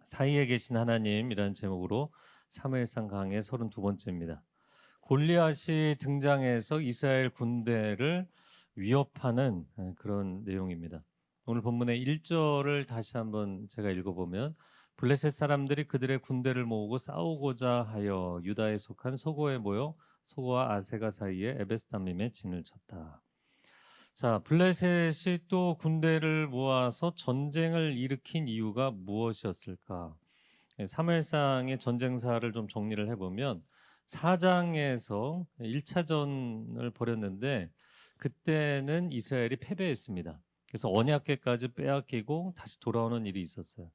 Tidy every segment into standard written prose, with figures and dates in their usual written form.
사이에 계신 하나님이라는 제목으로 사무엘상 강의 32번째입니다. 골리앗이 등장해서 이스라엘 군대를 위협하는 그런 내용입니다. 오늘 본문의 1절을 다시 한번 제가 읽어보면, 블레셋 사람들이 그들의 군대를 모으고 싸우고자 하여 유다에 속한 소고에 모여 소고와 아세가 사이에 에베스다밈에 진을 쳤다. 자, 블레셋이 또 군대를 모아서 전쟁을 일으킨 이유가 무엇이었을까? 사무엘상의 전쟁사를 좀 정리를 해보면, 4장에서 1차전을 벌였는데 그때는 이스라엘이 패배했습니다. 그래서 언약궤까지 빼앗기고 다시 돌아오는 일이 있었어요.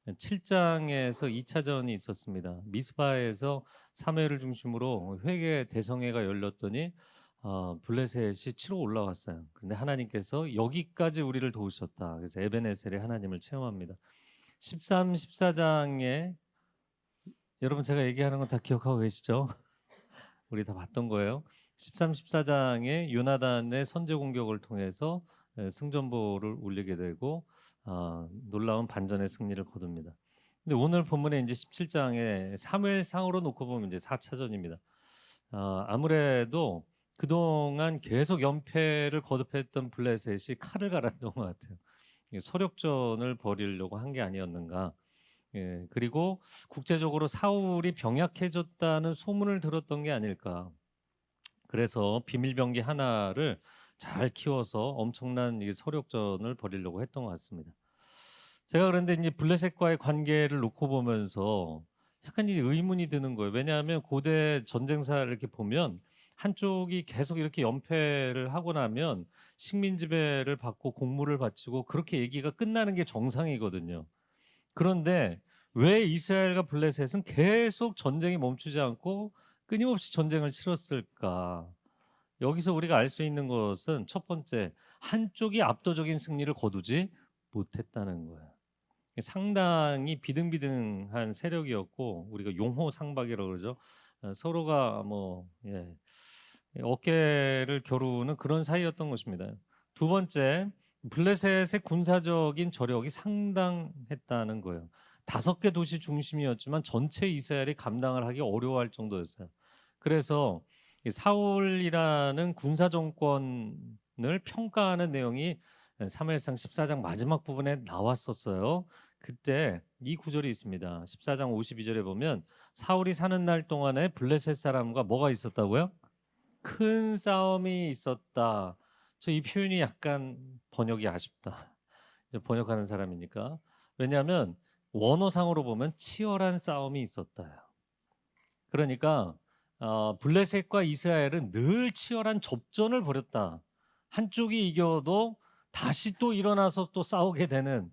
7장에서 2차전이 있었습니다. 미스바에서 사무엘을 중심으로 회개 대성회가 열렸더니 블레셋이 치러 올라왔어요. 그런데 하나님께서 여기까지 우리를 도우셨다. 그래서 에벤에셀의 하나님을 체험합니다. 13, 14장에 여러분 제가 얘기하는 건 다 기억하고 계시죠? 우리 다 봤던 거예요. 13, 14장에 요나단의 선제 공격을 통해서 승전보를 울리게 되고 놀라운 반전의 승리를 거둡니다. 근데 오늘 본문에 이제 17장에 사무엘상으로 놓고 보면 이제 4차전입니다. 아무래도 그동안 계속 연패를 거듭했던 블레셋이 칼을 갈았던 것 같아요. 소력전을 벌이려고 한 게 아니었는가. 그리고 국제적으로 사울이 병약해졌다는 소문을 들었던 게 아닐까. 그래서 비밀병기 하나를 잘 키워서 엄청난 소력전을 벌이려고 했던 것 같습니다. 제가 그런데 이제 블레셋과의 관계를 놓고 보면서 약간 이제 의문이 드는 거예요. 왜냐하면 고대 전쟁사를 이렇게 보면 한쪽이 계속 이렇게 연패를 하고 나면 식민 지배를 받고 공물을 바치고 그렇게 얘기가 끝나는 게 정상이거든요. 그런데 왜 이스라엘과 블레셋은 계속 전쟁이 멈추지 않고 끊임없이 전쟁을 치렀을까? 여기서 우리가 알 수 있는 것은 첫 번째, 한쪽이 압도적인 승리를 거두지 못했다는 거예요. 상당히 비등비등한 세력이었고, 우리가 용호상박이라고 그러죠. 서로가 어깨를 겨루는 그런 사이였던 것입니다. 두 번째, 블레셋의 군사적인 저력이 상당했다는 거예요. 5개 도시 중심이었지만 전체 이스라엘이 감당을 하기 어려워할 정도였어요. 그래서 사울이라는 군사 정권을 평가하는 내용이 사무엘상 14장 마지막 부분에 나왔었어요. 그때 이 구절이 있습니다. 14장 52절에 보면, 사울이 사는 날 동안에 블레셋 사람과 뭐가 있었다고요? 큰 싸움이 있었다. 저 이 표현이 약간 번역이 아쉽다. 이제 번역하는 사람이니까. 왜냐하면 원어상으로 보면 치열한 싸움이 있었다. 그러니까 블레셋과 이스라엘은 늘 치열한 접전을 벌였다. 한쪽이 이겨도 다시 또 일어나서 또 싸우게 되는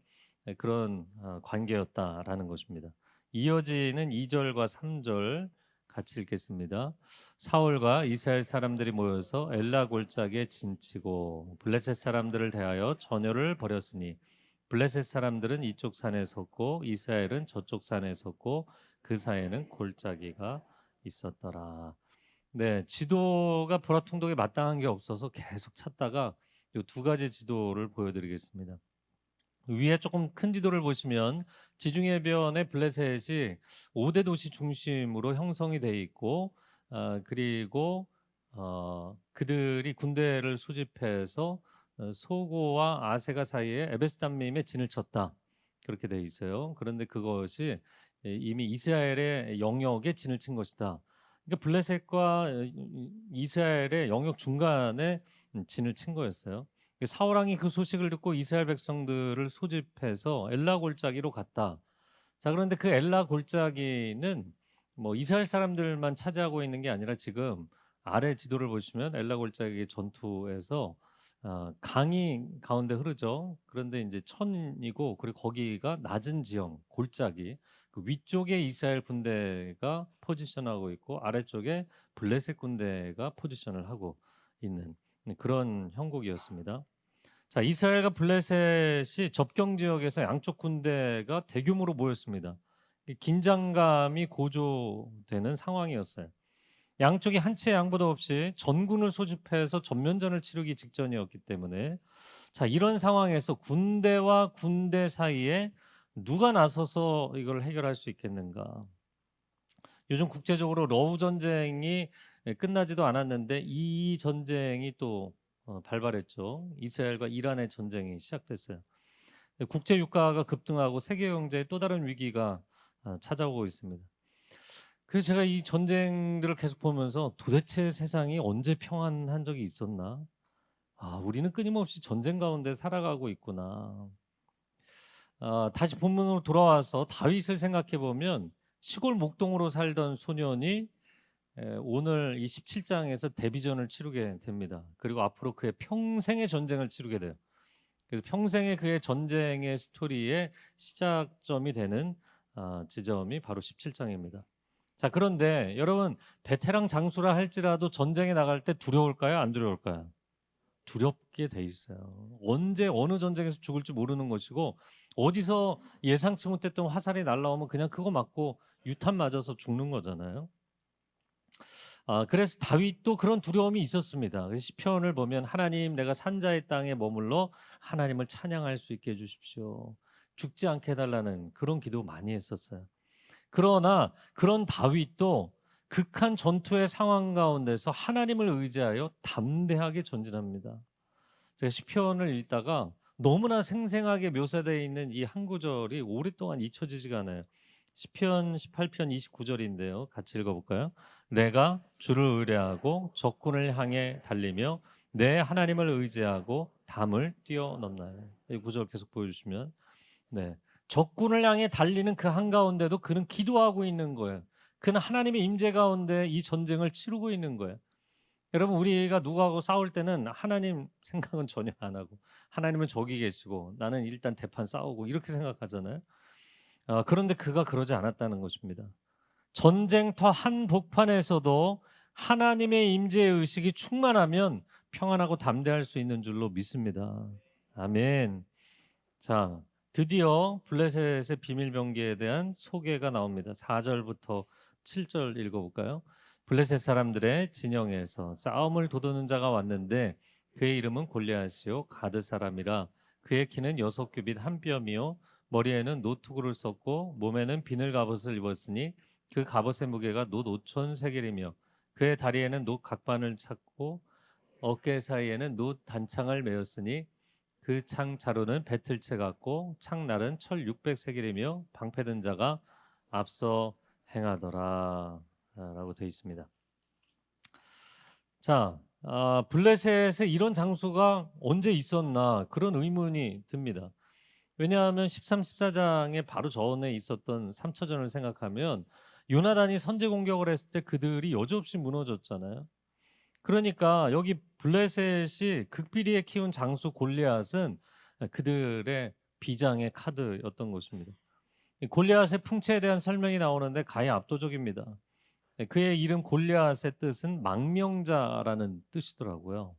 그런 관계였다라는 것입니다. 이어지는 2절과 3절 같이 읽겠습니다. 사울과 이스라엘 사람들이 모여서 엘라 골짜기에 진치고 블레셋 사람들을 대하여 전열을 벌였으니 블레셋 사람들은 이쪽 산에 섰고 이스라엘은 저쪽 산에 섰고 그 사이에는 골짜기가 있었더라. 네, 지도가 보라통독에 마땅한 게 없어서 계속 찾다가 이 두 가지 지도를 보여드리겠습니다. 위에 조금 큰 지도를 보시면 지중해변의 블레셋이 5대 도시 중심으로 형성이 돼 있고, 그리고 그들이 군대를 수집해서 소고와 아세가 사이에 에베스담밈에 진을 쳤다. 그렇게 돼 있어요. 그런데 그것이 이미 이스라엘의 영역에 진을 친 것이다. 그러니까 블레셋과 이스라엘의 영역 중간에 진을 친 거였어요. 사울 왕이 그 소식을 듣고 이스라엘 백성들을 소집해서 엘라 골짜기로 갔다. 자, 그런데 그 엘라 골짜기는 이스라엘 사람들만 차지하고 있는 게 아니라 지금 아래 지도를 보시면 엘라 골짜기 전투에서 강이 가운데 흐르죠. 그런데 이제 천이고, 그리고 거기가 낮은 지형, 골짜기, 그 위쪽에 이스라엘 군대가 포지션하고 있고 아래쪽에 블레셋 군대가 포지션을 하고 있는 그런 형국이었습니다. 자, 이스라엘과 블레셋이 접경 지역에서 양쪽 군대가 대규모로 모였습니다. 긴장감이 고조되는 상황이었어요. 양쪽이 한치의 양보도 없이 전군을 소집해서 전면전을 치르기 직전이었기 때문에, 자, 이런 상황에서 군대와 군대 사이에 누가 나서서 이걸 해결할 수 있겠는가? 요즘 국제적으로 러우 전쟁이 끝나지도 않았는데 이 전쟁이 또 발발했죠. 이스라엘과 이란의 전쟁이 시작됐어요. 국제 유가가 급등하고 세계 경제에 또 다른 위기가 찾아오고 있습니다. 그래서 제가 이 전쟁들을 계속 보면서 도대체 세상이 언제 평안한 적이 있었나? 우리는 끊임없이 전쟁 가운데 살아가고 있구나. 다시 본문으로 돌아와서 다윗을 생각해 보면 시골 목동으로 살던 소년이 오늘 이 17장에서 데뷔전을 치르게 됩니다. 그리고 앞으로 그의 평생의 전쟁을 치르게 돼요. 그래서 평생의 그의 전쟁의 스토리의 시작점이 되는 지점이 바로 17장입니다. 자, 그런데 여러분, 베테랑 장수라 할지라도 전쟁에 나갈 때 두려울까요? 안 두려울까요? 두렵게 돼 있어요. 언제 어느 전쟁에서 죽을지 모르는 것이고 어디서 예상치 못했던 화살이 날라오면 그냥 그거 맞고 유탄 맞아서 죽는 거잖아요. 그래서 다윗도 그런 두려움이 있었습니다. 시편을 보면 하나님, 내가 산자의 땅에 머물러 하나님을 찬양할 수 있게 해주십시오. 죽지 않게 해달라는 그런 기도 많이 했었어요. 그러나 그런 다윗도 극한 전투의 상황 가운데서 하나님을 의지하여 담대하게 전진합니다. 제가 시편을 읽다가 너무나 생생하게 묘사되어 있는 이 한 구절이 오랫동안 잊혀지지가 않아요. 시편 18편 29절인데요. 같이 읽어볼까요? 내가 주를 의뢰하고 적군을 향해 달리며 내 하나님을 의지하고 담을 뛰어넘나요. 이 구절 계속 보여주시면, 네, 적군을 향해 달리는 그 한가운데도 그는 기도하고 있는 거예요. 그는 하나님의 임재 가운데 이 전쟁을 치르고 있는 거예요. 여러분, 우리가 누구하고 싸울 때는 하나님 생각은 전혀 안 하고 하나님은 저기 계시고 나는 일단 대판 싸우고 이렇게 생각하잖아요. 그런데 그가 그러지 않았다는 것입니다. 전쟁터 한복판에서도 하나님의 임재의 의식이 충만하면 평안하고 담대할 수 있는 줄로 믿습니다. 아멘. 자, 드디어 블레셋의 비밀병기에 대한 소개가 나옵니다. 4절부터 7절 읽어볼까요? 블레셋 사람들의 진영에서 싸움을 도두는 자가 왔는데 그의 이름은 골리앗이요 가드 사람이라. 그의 키는 6규빗 한 뼘이요 머리에는 노투구를 썼고 몸에는 비늘 갑옷을 입었으니 그 갑옷의 무게가 놋 5천 세겔이며 그의 다리에는 놋 각반을 찼고 어깨 사이에는 놋 단창을 메었으니 그 창 자루는 배틀채 같고 창날은 철 600세겔이며 방패든 자가 앞서 행하더라 라고 되어 있습니다. 자, 블레셋에 이런 장수가 언제 있었나 그런 의문이 듭니다. 왜냐하면 13, 14장에 바로 전에 있었던 3차전을 생각하면 요나단이 선제 공격을 했을 때 그들이 여지없이 무너졌잖아요. 그러니까 여기 블레셋이 극비리에 키운 장수 골리앗은 그들의 비장의 카드였던 것입니다. 골리앗의 풍채에 대한 설명이 나오는데 가히 압도적입니다. 그의 이름 골리앗의 뜻은 망명자라는 뜻이더라고요.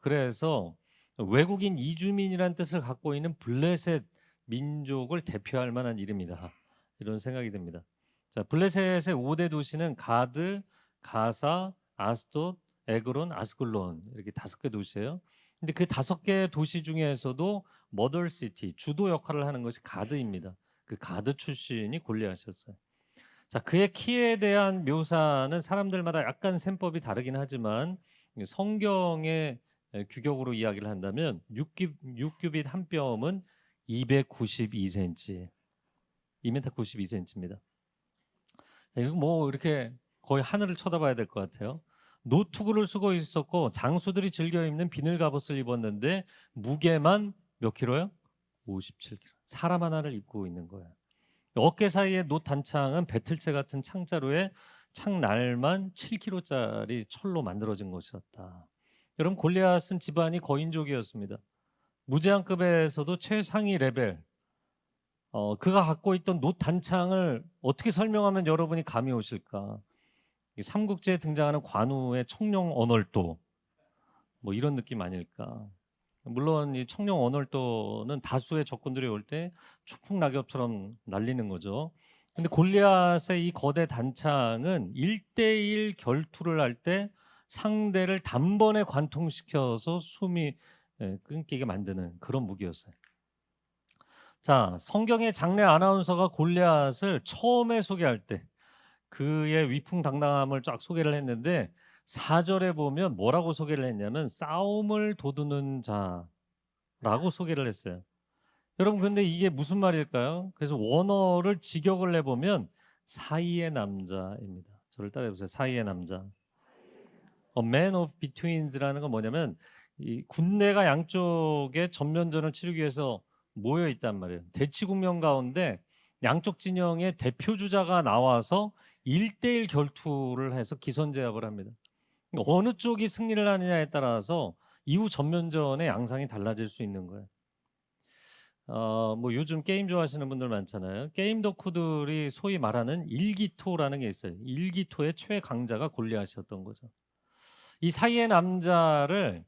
그래서 외국인 이주민이라는 뜻을 갖고 있는 블레셋 민족을 대표할 만한 이름이다. 이런 생각이 듭니다. 자, 블레셋의 5대 도시는 가드, 가사, 아스돗, 에그론, 아스글론 이렇게 5개 도시예요. 근데 그 5개 도시 중에서도 머더시티, 주도 역할을 하는 것이 가드입니다. 그 가드 출신이 골리앗이었어요. 자, 그의 키에 대한 묘사는 사람들마다 약간 셈법이 다르긴 하지만 성경의 규격으로 이야기를 한다면 6규빗 한 뼘은 292cm, 2m 92cm입니다. 자, 이거 뭐 이렇게 거의 하늘을 쳐다봐야 될 것 같아요. 노투구를 쓰고 있었고 장수들이 즐겨 입는 비늘 갑옷을 입었는데 무게만 몇 킬로요? 57kg. 사람 하나를 입고 있는 거예요. 어깨 사이에 놋 단창은 배틀채 같은 창자루에 창날만 7kg짜리 철로 만들어진 것이었다. 여러분, 골리앗은 집안이 거인족이었습니다. 무제한급에서도 최상위 레벨. 그가 갖고 있던 놋 단창을 어떻게 설명하면 여러분이 감이 오실까? 삼국지에 등장하는 관우의 청룡 언월도 뭐 이런 느낌 아닐까? 물론 이 청룡 언월도는 다수의 적군들이 올 때 축풍 낙엽처럼 날리는 거죠. 근데 골리앗의 이 거대 단창은 1대1 결투를 할 때 상대를 단번에 관통시켜서 숨이 끊기게 만드는 그런 무기였어요. 자, 성경의 장래 아나운서가 골리앗을 처음에 소개할 때 그의 위풍당당함을 쫙 소개를 했는데 4절에 보면 뭐라고 소개를 했냐면 싸움을 도두는 자라고 소개를 했어요. 여러분 근데 이게 무슨 말일까요? 그래서 원어를 직역을 해보면 사이의 남자입니다. 저를 따라해 보세요. 사이의 남자. A man of betweens라는 건 뭐냐면 이 군대가 양쪽에 전면전을 치르기 위해서 모여 있단 말이에요. 대치 국면 가운데 양쪽 진영의 대표 주자가 나와서 1대1 결투를 해서 기선제압을 합니다. 그러니까 어느 쪽이 승리를 하느냐에 따라서 이후 전면전의 양상이 달라질 수 있는 거예요. 뭐 요즘 게임 좋아하시는 분들 많잖아요. 게임 덕후들이 소위 말하는 일기토라는 게 있어요. 일기토의 최강자가 골리앗이었던 거죠. 이 사이의 남자를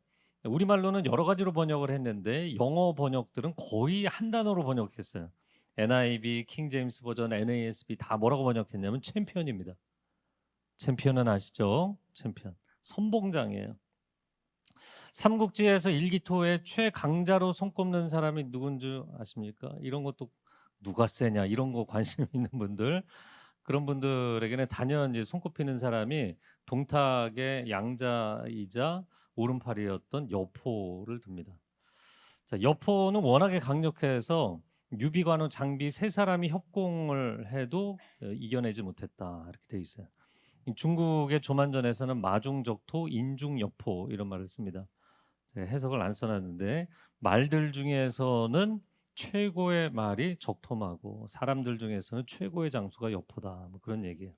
우리말로는 여러 가지로 번역을 했는데 영어 번역들은 거의 한 단어로 번역했어요. NIV, 킹 제임스 버전, NASB 다 뭐라고 번역했냐면 챔피언입니다. 챔피언은 아시죠? 챔피언. 선봉장이에요. 삼국지에서 일기토의 최강자로 손꼽는 사람이 누군지 아십니까? 이런 것도 누가 세냐 이런 거 관심 있는 분들 그런 분들에게는 단연 이제 손꼽히는 사람이 동탁의 양자이자 오른팔이었던 여포를 듭니다. 자, 여포는 워낙에 강력해서 유비관우 장비 세 사람이 협공을 해도 이겨내지 못했다 이렇게 돼 있어요. 중국의 조만전에서는 마중적토, 인중여포 이런 말을 씁니다. 제가 해석을 안 써놨는데 말들 중에서는 최고의 말이 적토마고 사람들 중에서는 최고의 장수가 여포다 뭐 그런 얘기예요.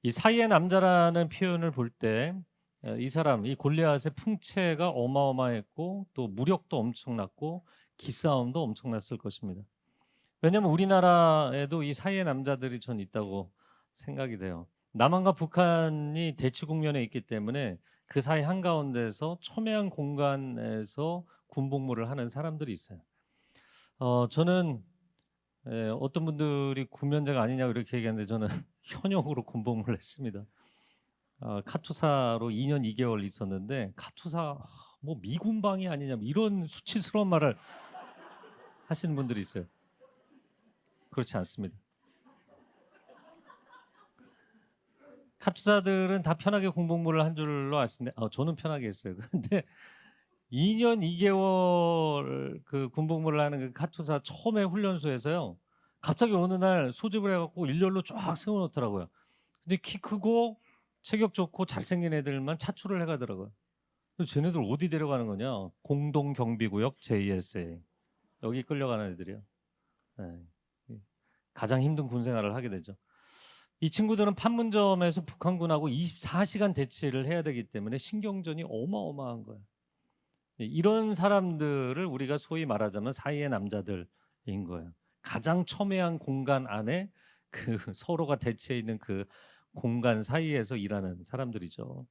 이 사이의 남자라는 표현을 볼 때 이 사람 이 골리앗의 풍채가 어마어마했고 또 무력도 엄청났고 기싸움도 엄청났을 것입니다. 왜냐하면 우리나라에도 이 사이의 남자들이 전 있다고 생각이 돼요. 남한과 북한이 대치 국면에 있기 때문에 그 사이 한가운데서 첨예한 공간에서 군복무를 하는 사람들이 있어요. 저는 어떤 분들이 군면제가 아니냐고 이렇게 얘기하는데 저는 현역으로 군복무를 했습니다. 카투사로 2년 2개월 있었는데 카투사 뭐 미군방이 아니냐 이런 수치스러운 말을 하시는 분들이 있어요. 그렇지 않습니다. 카투사들은 다 편하게 군복무를 한 줄로 아시는데 저는 편하게 했어요. 그런데 2년 2개월 그 군복무를 하는 그 카투사 처음에 훈련소에서요. 갑자기 어느 날 소집을 해갖고 일렬로 쫙 세워놓더라고요. 근데 키 크고 체격 좋고 잘생긴 애들만 차출을 해가더라고요. 그래서 쟤네들 어디 데려가는 거냐? 공동경비구역 JSA 여기 끌려가는 애들이요. 네. 가장 힘든 군 생활을 하게 되죠. 이 친구들은 판문점에서 북한군하고 24시간 대치를 해야 되기 때문에 신경전이 어마어마한 거예요. 이런 사람들을 우리가 소위 말하자면 사이의 남자들인 거예요. 가장 첨예한 공간 안에 그 서로가 대치해 있는 그 공간 사이에서 일하는 사람들이죠.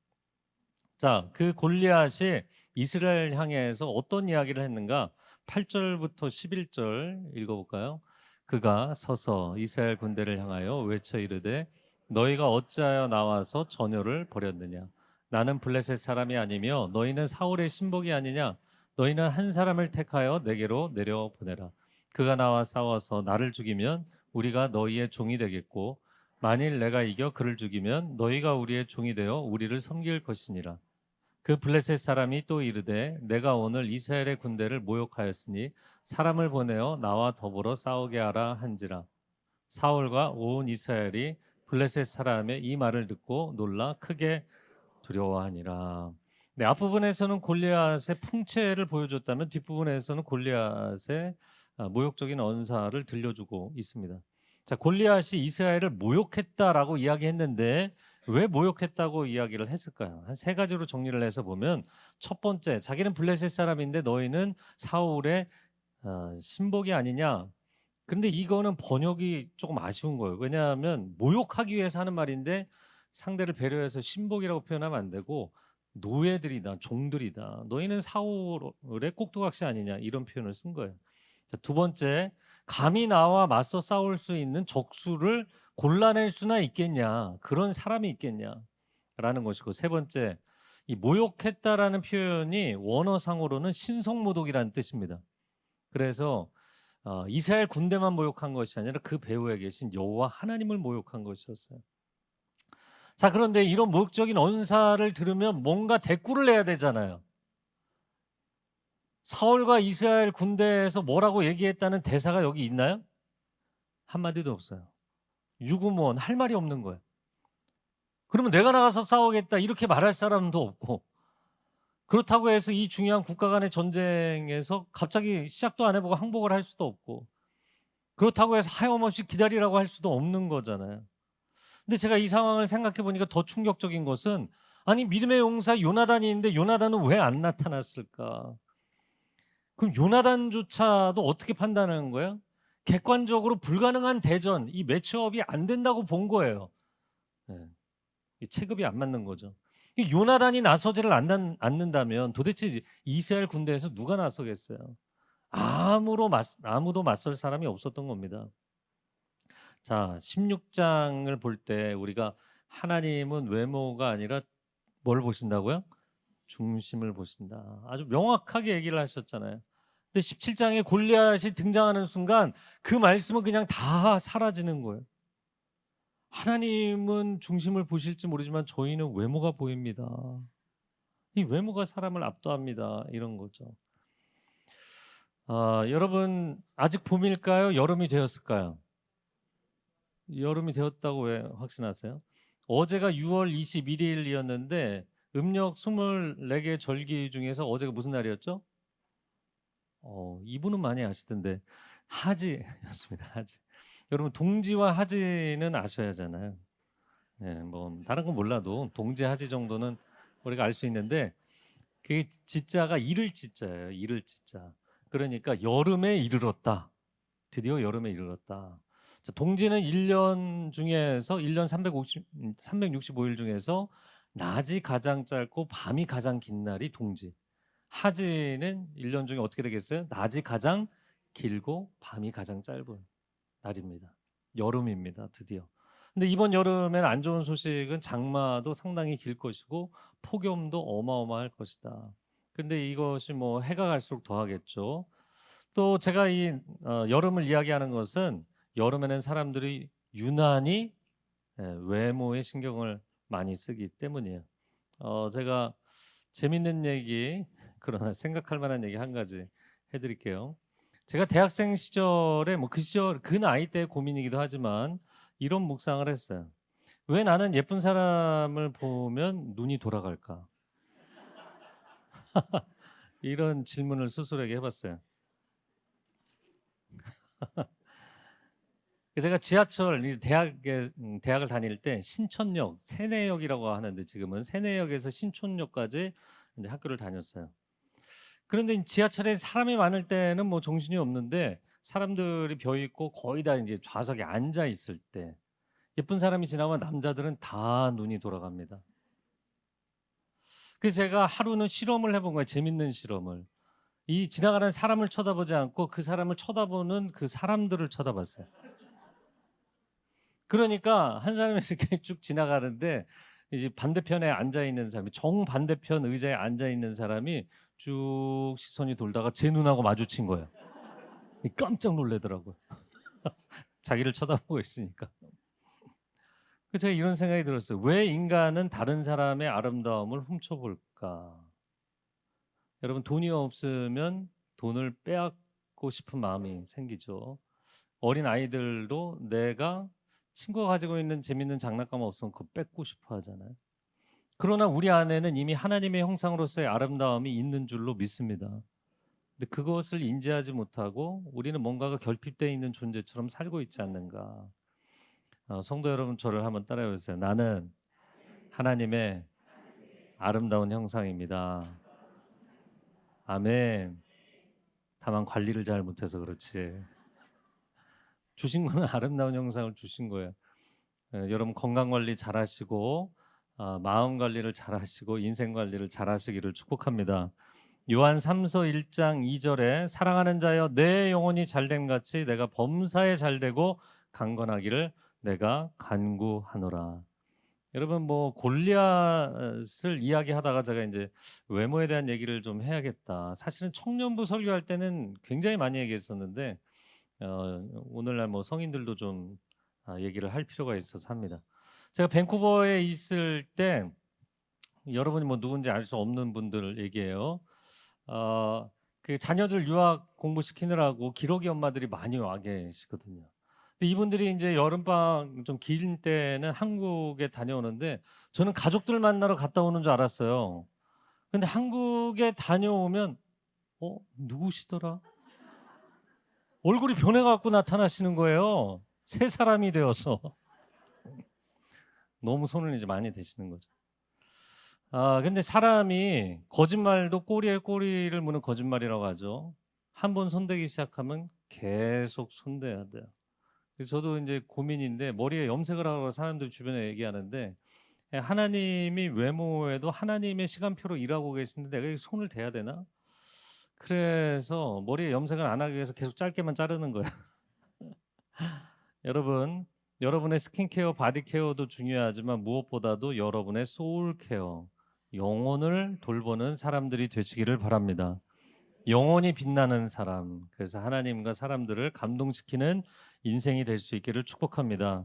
자, 그 골리앗이 이스라엘 향해서 어떤 이야기를 했는가? 8절부터 11절 읽어볼까요? 그가 서서 이스라엘 군대를 향하여 외쳐 이르되 너희가 어찌하여 나와서 전요를 벌였느냐? 나는 블레셋 사람이 아니며 너희는 사울의 신복이 아니냐? 너희는 한 사람을 택하여 내게로 내려보내라. 그가 나와 싸워서 나를 죽이면 우리가 너희의 종이 되겠고 만일 내가 이겨 그를 죽이면 너희가 우리의 종이 되어 우리를 섬길 것이니라. 그 블레셋 사람이 또 이르되 내가 오늘 이스라엘의 군대를 모욕하였으니 사람을 보내어 나와 더불어 싸우게 하라 한지라. 사울과 온 이스라엘이 블레셋 사람의 이 말을 듣고 놀라 크게 두려워하니라. 네, 앞부분에서는 골리앗의 풍채를 보여줬다면 뒷부분에서는 골리앗의 모욕적인 언사를 들려주고 있습니다. 자, 골리앗이 이스라엘을 모욕했다라고 이야기했는데 왜 모욕했다고 이야기를 했을까요? 한 세 가지로 정리를 해서 보면 첫 번째, 자기는 블레셋 사람인데 너희는 사울의 신복이 아니냐. 근데 이거는 번역이 조금 아쉬운 거예요. 왜냐하면 모욕하기 위해서 하는 말인데 상대를 배려해서 신복이라고 표현하면 안 되고 노예들이다, 종들이다. 너희는 사울의 꼭두각시 아니냐 이런 표현을 쓴 거예요. 자, 두 번째, 감히 나와 맞서 싸울 수 있는 적수를 골라낼 수나 있겠냐, 그런 사람이 있겠냐라는 것이고, 세 번째, 이 모욕했다라는 표현이 원어상으로는 신성모독이라는 뜻입니다. 그래서 이스라엘 군대만 모욕한 것이 아니라 그 배후에 계신 여호와 하나님을 모욕한 것이었어요. 자, 그런데 이런 모욕적인 언사를 들으면 뭔가 대꾸를 해야 되잖아요. 사울과 이스라엘 군대에서 뭐라고 얘기했다는 대사가 여기 있나요? 한마디도 없어요. 유구무원, 할 말이 없는 거예요. 그러면 내가 나가서 싸우겠다 이렇게 말할 사람도 없고, 그렇다고 해서 이 중요한 국가 간의 전쟁에서 갑자기 시작도 안 해보고 항복을 할 수도 없고, 그렇다고 해서 하염없이 기다리라고 할 수도 없는 거잖아요. 근데 제가 이 상황을 생각해 보니까 더 충격적인 것은, 아니 믿음의 용사 요나단이 있는데 요나단은 왜 안 나타났을까? 그럼 요나단조차도 어떻게 판단하는 거예요? 객관적으로 불가능한 대전, 이 매치업이 안 된다고 본 거예요. 네. 이 체급이 안 맞는 거죠. 요나단이 나서지를 않는다면 도대체 이스라엘 군대에서 누가 나서겠어요? 아무도 맞설 사람이 없었던 겁니다. 자, 16장을 볼 때 우리가 하나님은 외모가 아니라 뭘 보신다고요? 중심을 보신다. 아주 명확하게 얘기를 하셨잖아요. 근데 17장에 골리앗이 등장하는 순간 그 말씀은 그냥 다 사라지는 거예요. 하나님은 중심을 보실지 모르지만 저희는 외모가 보입니다. 이 외모가 사람을 압도합니다. 이런 거죠. 여러분 아직 봄일까요? 여름이 되었을까요? 여름이 되었다고 왜 확신하세요? 어제가 6월 21일이었는데 음력 24개 절기 중에서 어제가 무슨 날이었죠? 이분은 많이 아시던데 하지였습니다. 하지. 여러분 동지와 하지는 아셔야 하잖아요. 네, 뭐 다른 건 몰라도 동지 하지 정도는 우리가 알 수 있는데 그 지자가 이를 지자예요. 이를 지자. 그러니까 여름에 이르렀다. 드디어 여름에 이르렀다. 자, 동지는 1년 중에서 1년 365일 중에서 낮이 가장 짧고 밤이 가장 긴 날이 동지. 하지는 1년 중에 어떻게 되겠어요? 낮이 가장 길고 밤이 가장 짧은 날입니다. 여름입니다. 드디어. 근데 이번 여름엔 안 좋은 소식은 장마도 상당히 길 것이고 폭염도 어마어마할 것이다. 근데 이것이 뭐 해가 갈수록 더하겠죠. 또 제가 이 여름을 이야기하는 것은 여름에는 사람들이 유난히 외모에 신경을 많이 쓰기 때문이에요. 제가 재밌는 얘기, 그러나 생각할 만한 얘기 한 가지 해드릴게요. 제가 대학생 시절에 뭐 그 시절 그 나이 때 고민이기도 하지만 이런 묵상을 했어요. 왜 나는 예쁜 사람을 보면 눈이 돌아갈까? 이런 질문을 스스로에게 해봤어요. 제가 지하철 대학을 다닐 때 신촌역, 세내역이라고 하는데 지금은 세내역에서 신촌역까지 이제 학교를 다녔어요. 그런데 지하철에 사람이 많을 때는 뭐 정신이 없는데 사람들이 벼 있고 거의 다 이제 좌석에 앉아 있을 때 예쁜 사람이 지나면 남자들은 다 눈이 돌아갑니다. 그래서 제가 하루는 실험을 해본 거예요. 재밌는 실험을. 이 지나가는 사람을 쳐다보지 않고 그 사람을 쳐다보는 그 사람들을 쳐다봤어요. 그러니까 한 사람이 이렇게 쭉 지나가는데 이제 반대편에 앉아 있는 사람이 정반대편 의자에 앉아 있는 사람이 쭉 시선이 돌다가 제 눈하고 마주친 거예요. 깜짝 놀래더라고요. 자기를 쳐다보고 있으니까. 제가 이런 생각이 들었어요. 왜 인간은 다른 사람의 아름다움을 훔쳐볼까? 여러분 돈이 없으면 돈을 빼앗고 싶은 마음이 생기죠. 어린 아이들도 내가 친구가 가지고 있는 재밌는 장난감 없으면 그거 뺏고 싶어 하잖아요. 그러나 우리 안에는 이미 하나님의 형상으로서의 아름다움이 있는 줄로 믿습니다. 근데 그것을 인지하지 못하고 우리는 뭔가가 결핍되어 있는 존재처럼 살고 있지 않는가. 성도 여러분 저를 한번 따라해 보세요. 나는 하나님의 아름다운 형상입니다. 아멘. 다만 관리를 잘 못해서 그렇지. 주신 거는 아름다운 형상을 주신 거예요. 여러분 건강 관리 잘 하시고 마음 관리를 잘 하시고 인생 관리를 잘 하시기를 축복합니다. 요한 3서 1장 2절에 사랑하는 자여 내 영혼이 잘됨 같이 내가 범사에 잘되고 강건하기를 내가 간구하노라. 여러분 뭐 골리앗을 이야기하다가 제가 이제 외모에 대한 얘기를 좀 해야겠다. 사실은 청년부 설교할 때는 굉장히 많이 얘기했었는데 오늘날 뭐 성인들도 좀 얘기를 할 필요가 있어서 합니다. 제가 밴쿠버에 있을 때 여러분이 뭐 누군지 알 수 없는 분들 얘기해요. 그 자녀들 유학 공부시키느라고 기러기 엄마들이 많이 와 계시거든요. 근데 이분들이 이제 여름방학 좀 긴 때는 한국에 다녀오는데 저는 가족들 만나러 갔다 오는 줄 알았어요. 근데 한국에 다녀오면 누구시더라? 얼굴이 변해갖고 나타나시는 거예요. 새 사람이 되어서. 너무 손을 이제 많이 대시는 거죠. 근데 사람이 거짓말도 꼬리에 꼬리를 무는 거짓말이라고 하죠. 한 번 손대기 시작하면 계속 손대야 돼요. 그래서 저도 이제 고민인데 머리에 염색을 하라고 사람들이 주변에 얘기하는데 하나님이 외모에도 하나님의 시간표로 일하고 계신데 내가 손을 대야 되나? 그래서 머리에 염색을 안 하기 위해서 계속 짧게만 자르는 거예요. 여러분, 여러분의 스킨케어, 바디케어도 중요하지만 무엇보다도 여러분의 소울케어, 영혼을 돌보는 사람들이 되시기를 바랍니다. 영혼이 빛나는 사람, 그래서 하나님과 사람들을 감동시키는 인생이 될 수 있기를 축복합니다.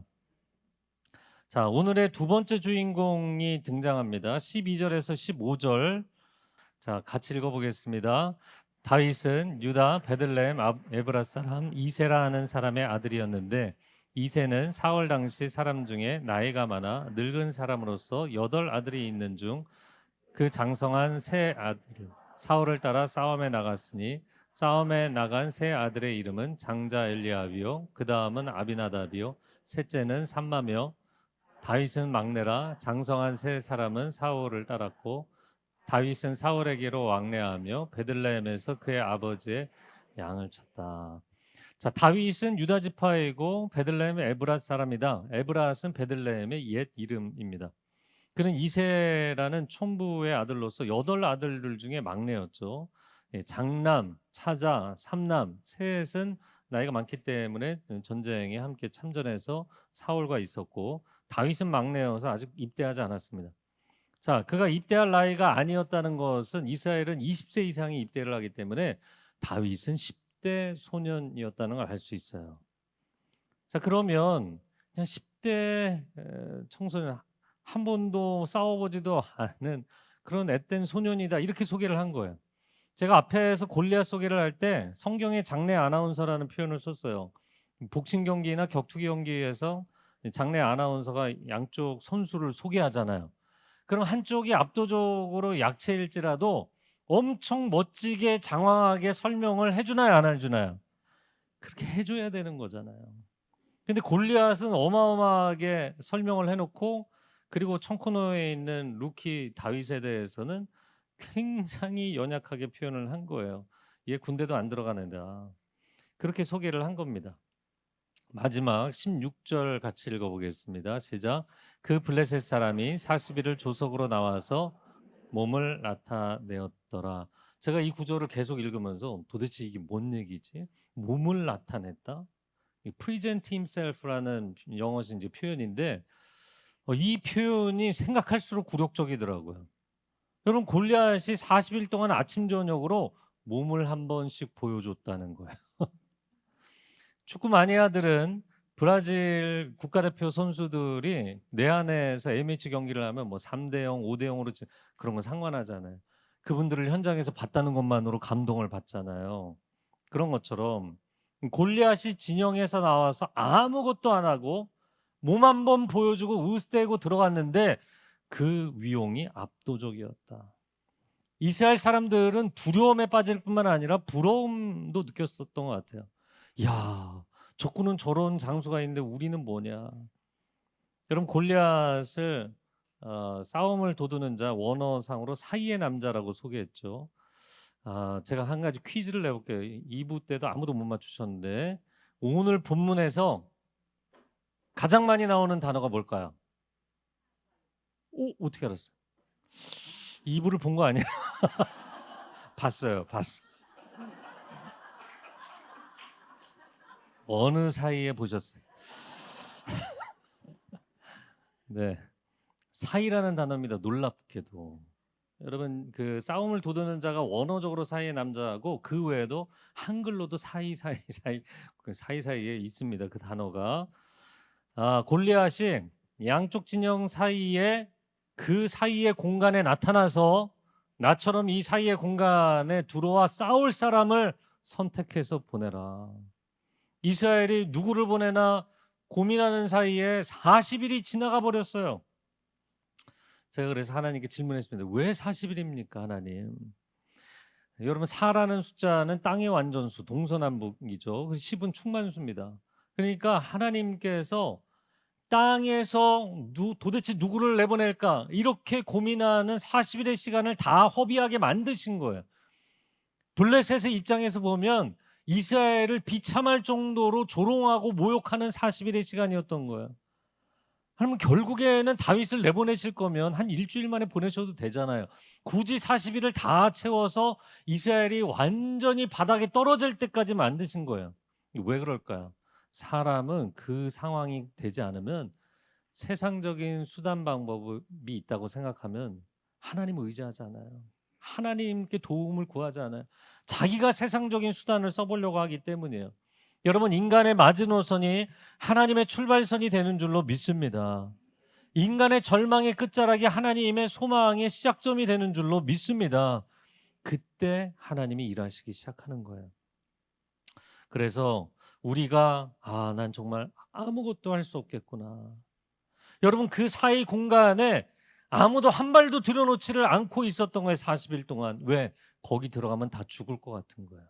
자, 오늘의 두 번째 주인공이 등장합니다. 12절에서 15절. 자, 같이 읽어보겠습니다. 다윗은 유다 베들레헴 에브라 사람 이세라 하는 사람의 아들이었는데 이세는 사울 당시 사람 중에 나이가 많아 늙은 사람으로서 8아들이 있는 중 그 장성한 세 아들 사울을 따라 싸움에 나갔으니 싸움에 나간 세 아들의 이름은 장자 엘리압이요 그 다음은 아비나답이요 셋째는 삼마며 다윗은 막내라 장성한 세 사람은 사울을 따랐고 다윗은 사울에게로 왕래하며 베들레헴에서 그의 아버지의 양을 쳤다. 자, 다윗은 유다 지파이고 베들레헴의 에브랏 사람이다. 에브랏은 베들레헴의 옛 이름입니다. 그는 이세라는 촌부의 아들로서 8아들들 중에 막내였죠. 장남, 차자, 삼남, 셋은 나이가 많기 때문에 전쟁에 함께 참전해서 사울과 있었고 다윗은 막내여서 아직 입대하지 않았습니다. 자, 그가 입대할 나이가 아니었다는 것은 이스라엘은 20세 이상이 입대를 하기 때문에 다윗은 10대 소년이었다는 걸 알 수 있어요. 자, 그러면 그냥 10대 청소년 한 번도 싸워보지도 않은 그런 앳된 소년이다 이렇게 소개를 한 거예요. 제가 앞에서 골리앗 소개를 할 때 성경에 장래 아나운서라는 표현을 썼어요. 복싱 경기나 격투기 경기에서 장래 아나운서가 양쪽 선수를 소개하잖아요. 그럼 한쪽이 압도적으로 약체일지라도 엄청 멋지게 장황하게 설명을 해주나요, 안 해주나요? 그렇게 해줘야 되는 거잖아요. 근데 골리앗은 어마어마하게 설명을 해놓고 그리고 청코노에 있는 루키 다윗에 대해서는 굉장히 연약하게 표현을 한 거예요. 얘 군대도 안 들어가는다. 그렇게 소개를 한 겁니다. 마지막 16절 같이 읽어보겠습니다. 시작. 그 블레셋 사람이 40일을 조석으로 나와서 몸을 나타내었더라. 제가 이 구절을 계속 읽으면서 도대체 이게 뭔 얘기지? 몸을 나타냈다? present himself라는 영어식 이제 표현인데 이 표현이 생각할수록 굴욕적이더라고요. 여러분 골리앗이 40일 동안 아침 저녁으로 몸을 한 번씩 보여줬다는 거예요. 축구 마니아들은 브라질 국가대표 선수들이 내한에서 A매치 경기를 하면 뭐 3대0, 5대0으로 그런 건 상관하잖아요. 그분들을 현장에서 봤다는 것만으로 감동을 받잖아요. 그런 것처럼 골리앗이 진영에서 나와서 아무것도 안 하고 몸 한 번 보여주고 으스대고 들어갔는데 그 위용이 압도적이었다. 이스라엘 사람들은 두려움에 빠질 뿐만 아니라 부러움도 느꼈었던 것 같아요. 야, 적군은 저런 장수가 있는데 우리는 뭐냐. 여러분 골리앗을 싸움을 도두는 자 원어상으로 사이의 남자라고 소개했죠. 제가 한 가지 퀴즈를 내볼게요. 2부 때도 아무도 못 맞추셨는데 오늘 본문에서 가장 많이 나오는 단어가 뭘까요? 어떻게 알았어요? 2부를 본 거 아니에요? 봤어요. 어느 사이에 보셨어요? 네, 사이라는 단어입니다. 놀랍게도 여러분 그 싸움을 도두는 자가 원어적으로 사이의 남자고 그 외에도 한글로도 사이사이사이 그 사이사이에 있습니다. 그 단어가 골리앗이 양쪽 진영 사이에 그 사이의 공간에 나타나서 나처럼 이 사이의 공간에 들어와 싸울 사람을 선택해서 보내라. 이스라엘이 누구를 보내나 고민하는 사이에 40일이 지나가 버렸어요. 제가 그래서 하나님께 질문했습니다. 왜 40일입니까 하나님? 여러분 4라는 숫자는 땅의 완전수 동서남북이죠. 10은 충만수입니다. 그러니까 하나님께서 땅에서 도대체 누구를 내보낼까 이렇게 고민하는 40일의 시간을 다 허비하게 만드신 거예요. 블레셋의 입장에서 보면 이스라엘을 비참할 정도로 조롱하고 모욕하는 40일의 시간이었던 거예요. 그러면 결국에는 다윗을 내보내실 거면 한 일주일 만에 보내셔도 되잖아요. 굳이 40일을 다 채워서 이스라엘이 완전히 바닥에 떨어질 때까지 만드신 거예요. 왜 그럴까요? 사람은 그 상황이 되지 않으면 세상적인 수단 방법이 있다고 생각하면 하나님을 의지하지 않아요. 하나님께 도움을 구하지 않아요. 자기가 세상적인 수단을 써보려고 하기 때문이에요. 여러분 인간의 마지노선이 하나님의 출발선이 되는 줄로 믿습니다. 인간의 절망의 끝자락이 하나님의 소망의 시작점이 되는 줄로 믿습니다. 그때 하나님이 일하시기 시작하는 거예요. 그래서 우리가 난 정말 아무것도 할 수 없겠구나. 여러분 그 사이 공간에 아무도 한 발도 들여놓지를 않고 있었던 거예요. 40일 동안. 왜? 거기 들어가면 다 죽을 것 같은 거예요.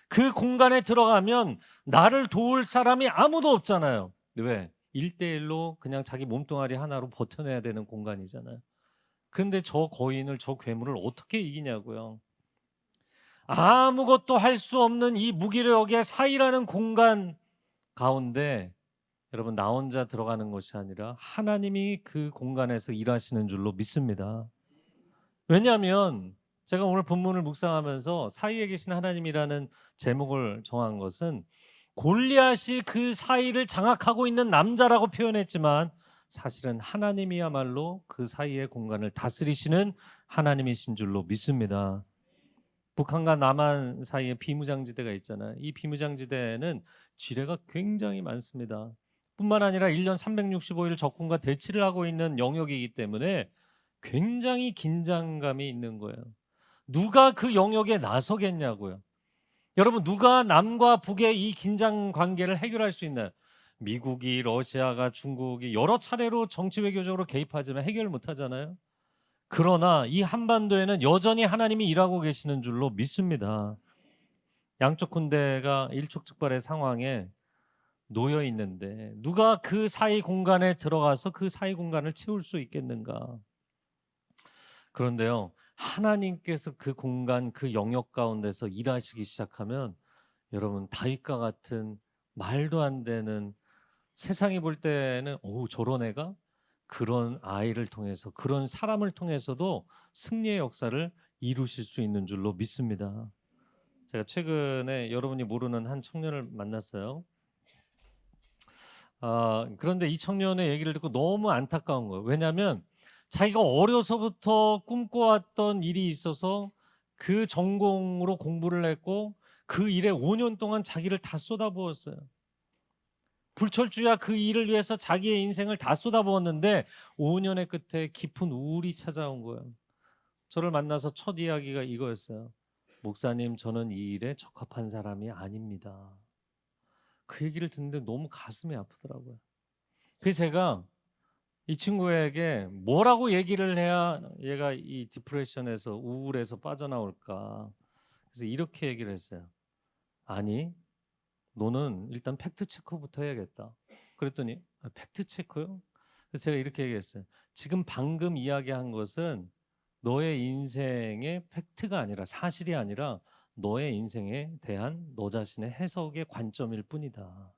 그 공간에 들어가면 나를 도울 사람이 아무도 없잖아요. 왜? 1대1로 그냥 자기 몸뚱아리 하나로 버텨내야 되는 공간이잖아요. 그런데 저 거인을, 저 괴물을 어떻게 이기냐고요. 아무것도 할 수 없는 이 무기력의 사이라는 공간 가운데 여러분 나 혼자 들어가는 것이 아니라 하나님이 그 공간에서 일하시는 줄로 믿습니다. 왜냐하면 제가 오늘 본문을 묵상하면서 사이에 계신 하나님이라는 제목을 정한 것은 골리앗이 그 사이를 장악하고 있는 남자라고 표현했지만 사실은 하나님이야말로 그 사이의 공간을 다스리시는 하나님이신 줄로 믿습니다. 북한과 남한 사이에 비무장지대가 있잖아요. 이 비무장지대에는 지뢰가 굉장히 많습니다. 뿐만 아니라 1년 365일 적군과 대치를 하고 있는 영역이기 때문에 굉장히 긴장감이 있는 거예요. 누가 그 영역에 나서겠냐고요. 여러분 누가 남과 북의 이 긴장 관계를 해결할 수 있나요? 미국이, 러시아가, 중국이 여러 차례로 정치 외교적으로 개입하지만 해결 못하잖아요. 그러나 이 한반도에는 여전히 하나님이 일하고 계시는 줄로 믿습니다. 양쪽 군대가 일촉즉발의 상황에 놓여 있는데 누가 그 사이 공간에 들어가서 그 사이 공간을 채울 수 있겠는가? 그런데요, 하나님께서 그 공간, 그 영역 가운데서 일하시기 시작하면 여러분 다윗과 같은 말도 안 되는, 세상이 볼 때는 저런 애가 그런 아이를 통해서, 그런 사람을 통해서도 승리의 역사를 이루실 수 있는 줄로 믿습니다. 제가 최근에 여러분이 모르는 한 청년을 만났어요. 그런데 이 청년의 얘기를 듣고 너무 안타까운 거예요. 왜냐하면 자기가 어려서부터 꿈꿔왔던 일이 있어서 그 전공으로 공부를 했고 그 일에 5년 동안 자기를 다 쏟아부었어요. 불철주야 그 일을 위해서 자기의 인생을 다 쏟아부었는데 5년의 끝에 깊은 우울이 찾아온 거예요. 저를 만나서 첫 이야기가 이거였어요. 목사님, 저는 이 일에 적합한 사람이 아닙니다. 그 얘기를 듣는데 너무 가슴이 아프더라고요. 그래서 제가 이 친구에게 뭐라고 얘기를 해야 얘가 이 디프레션에서, 우울에서 빠져나올까? 그래서 이렇게 얘기를 했어요. 아니, 너는 일단 팩트 체크부터 해야겠다. 그랬더니 팩트 체크요? 그래서 제가 이렇게 얘기했어요. 지금 방금 이야기한 것은 너의 인생의 팩트가 아니라, 사실이 아니라 너의 인생에 대한 너 자신의 해석의 관점일 뿐이다.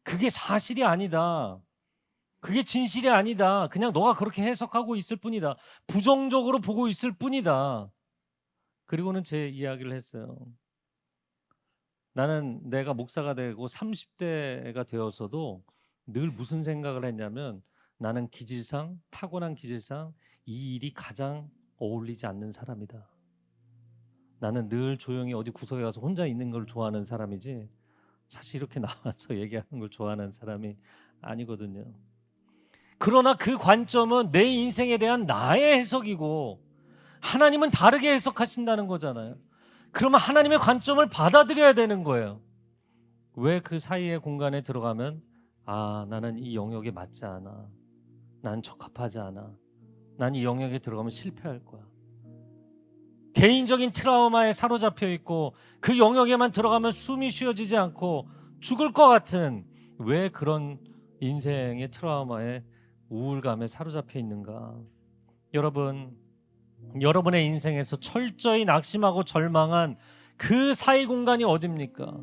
그게 사실이 아니다. 그게 진실이 아니다. 그냥 너가 그렇게 해석하고 있을 뿐이다. 부정적으로 보고 있을 뿐이다. 그리고는 제 이야기를 했어요. 나는 내가 목사가 되고 30대가 되어서도 늘 무슨 생각을 했냐면, 나는 기질상, 타고난 기질상 이 일이 가장 어울리지 않는 사람이다. 나는 늘 조용히 어디 구석에 가서 혼자 있는 걸 좋아하는 사람이지 사실 이렇게 나와서 얘기하는 걸 좋아하는 사람이 아니거든요. 그러나 그 관점은 내 인생에 대한 나의 해석이고 하나님은 다르게 해석하신다는 거잖아요. 그러면 하나님의 관점을 받아들여야 되는 거예요. 왜 그 사이의 공간에 들어가면 나는 이 영역에 맞지 않아. 난 적합하지 않아. 난 이 영역에 들어가면 실패할 거야. 개인적인 트라우마에 사로잡혀 있고 그 영역에만 들어가면 숨이 쉬어지지 않고 죽을 것 같은 왜 그런 인생의 트라우마에 우울감에 사로잡혀 있는가? 여러분의 인생에서 철저히 낙심하고 절망한 그 사이 공간이 어딥니까?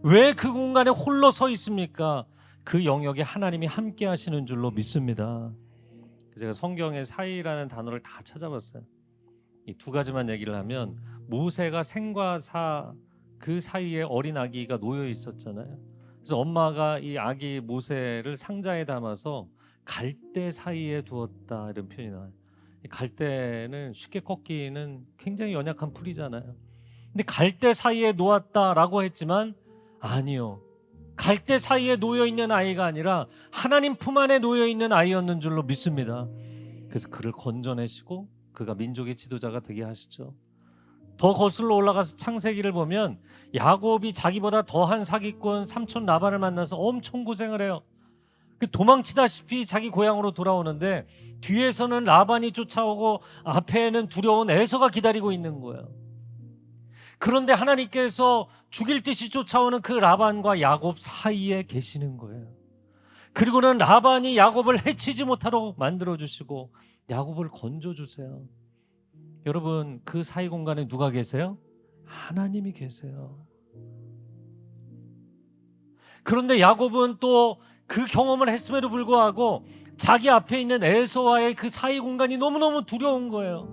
왜 그 공간에 홀로 서 있습니까? 그 영역에 하나님이 함께 하시는 줄로 믿습니다. 제가 성경에 사이라는 단어를 다 찾아봤어요. 이 두 가지만 얘기를 하면 모세가 생과 사 그 사이에 어린 아기가 놓여 있었잖아요. 그래서 엄마가 이 아기 모세를 상자에 담아서 갈대 사이에 두었다 이런 표현이 나와요. 갈대는 쉽게 꺾이는 굉장히 연약한 풀이잖아요. 근데 갈대 사이에 놓았다라고 했지만 아니요. 갈대 사이에 놓여 있는 아이가 아니라 하나님 품 안에 놓여 있는 아이였는 줄로 믿습니다. 그래서 그를 건져내시고 그가 민족의 지도자가 되게 하시죠. 더 거슬러 올라가서 창세기를 보면 야곱이 자기보다 더한 사기꾼 삼촌 라반을 만나서 엄청 고생을 해요. 도망치다시피 자기 고향으로 돌아오는데 뒤에서는 라반이 쫓아오고 앞에는 두려운 에서가 기다리고 있는 거예요. 그런데 하나님께서 죽일 듯이 쫓아오는 그 라반과 야곱 사이에 계시는 거예요. 그리고는 라반이 야곱을 해치지 못하도록 만들어주시고 야곱을 건져주세요. 여러분, 그 사이 공간에 누가 계세요? 하나님이 계세요. 그런데 야곱은 또 그 경험을 했음에도 불구하고 자기 앞에 있는 에서와의 그 사이 공간이 너무너무 두려운 거예요.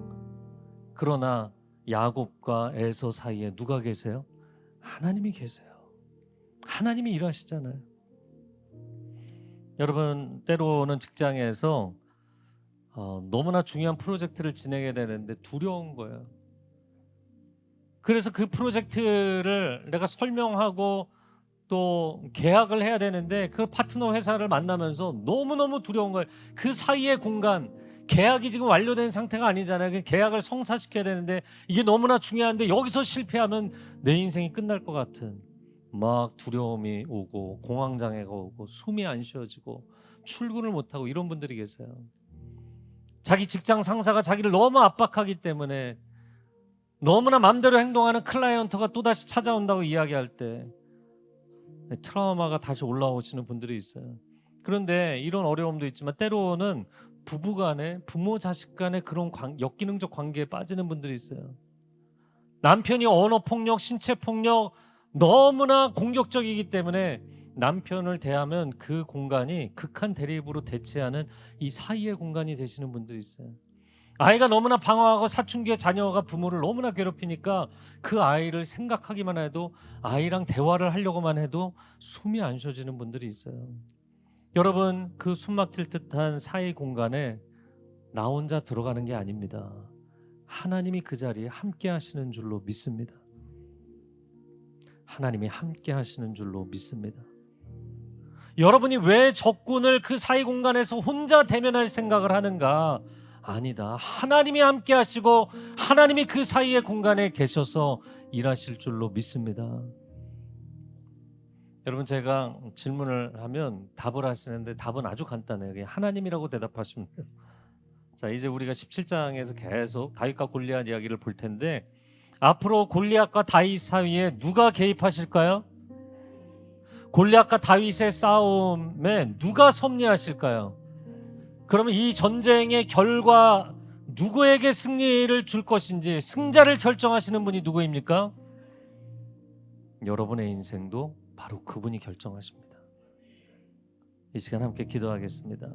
그러나 야곱과 에서 사이에 누가 계세요? 하나님이 계세요. 하나님이 일하시잖아요. 여러분, 때로는 직장에서 너무나 중요한 프로젝트를 진행해야 되는데 두려운 거예요. 그래서 그 프로젝트를 내가 설명하고 또 계약을 해야 되는데 그 파트너 회사를 만나면서 너무너무 두려운 거예요. 그 사이의 공간, 계약이 지금 완료된 상태가 아니잖아요. 계약을 성사시켜야 되는데 이게 너무나 중요한데 여기서 실패하면 내 인생이 끝날 것 같은 막 두려움이 오고 공황장애가 오고 숨이 안 쉬어지고 출근을 못하고 이런 분들이 계세요. 자기 직장 상사가 자기를 너무 압박하기 때문에 너무나 마음대로 행동하는 클라이언트가 또다시 찾아온다고 이야기할 때 트라우마가 다시 올라오시는 분들이 있어요. 그런데 이런 어려움도 있지만 때로는 부부간에 부모 자식 간에 그런 역기능적 관계에 빠지는 분들이 있어요. 남편이 언어폭력, 신체폭력 너무나 공격적이기 때문에 남편을 대하면 그 공간이 극한 대립으로 대치하는 이 사이의 공간이 되시는 분들이 있어요. 아이가 너무나 방황하고 사춘기의 자녀가 부모를 너무나 괴롭히니까 그 아이를 생각하기만 해도 아이랑 대화를 하려고만 해도 숨이 안 쉬어지는 분들이 있어요. 여러분, 그 숨막힐 듯한 사이 공간에 나 혼자 들어가는 게 아닙니다. 하나님이 그 자리에 함께 하시는 줄로 믿습니다. 하나님이 함께 하시는 줄로 믿습니다. 여러분이 왜 적군을 그 사이 공간에서 혼자 대면할 생각을 하는가? 아니다. 하나님이 함께 하시고 하나님이 그 사이의 공간에 계셔서 일하실 줄로 믿습니다. 여러분, 제가 질문을 하면 답을 하시는데 답은 아주 간단해요. 그냥 하나님이라고 대답하시면 돼요. 자, 이제 우리가 17장에서 계속 다윗과 골리앗 이야기를 볼 텐데 앞으로 골리앗과 다윗 사이에 누가 개입하실까요? 골리앗과 다윗의 싸움에 누가 섭리하실까요? 그러면 이 전쟁의 결과 누구에게 승리를 줄 것인지 승자를 결정하시는 분이 누구입니까? 여러분의 인생도 바로 그분이 결정하십니다. 이 시간 함께 기도하겠습니다.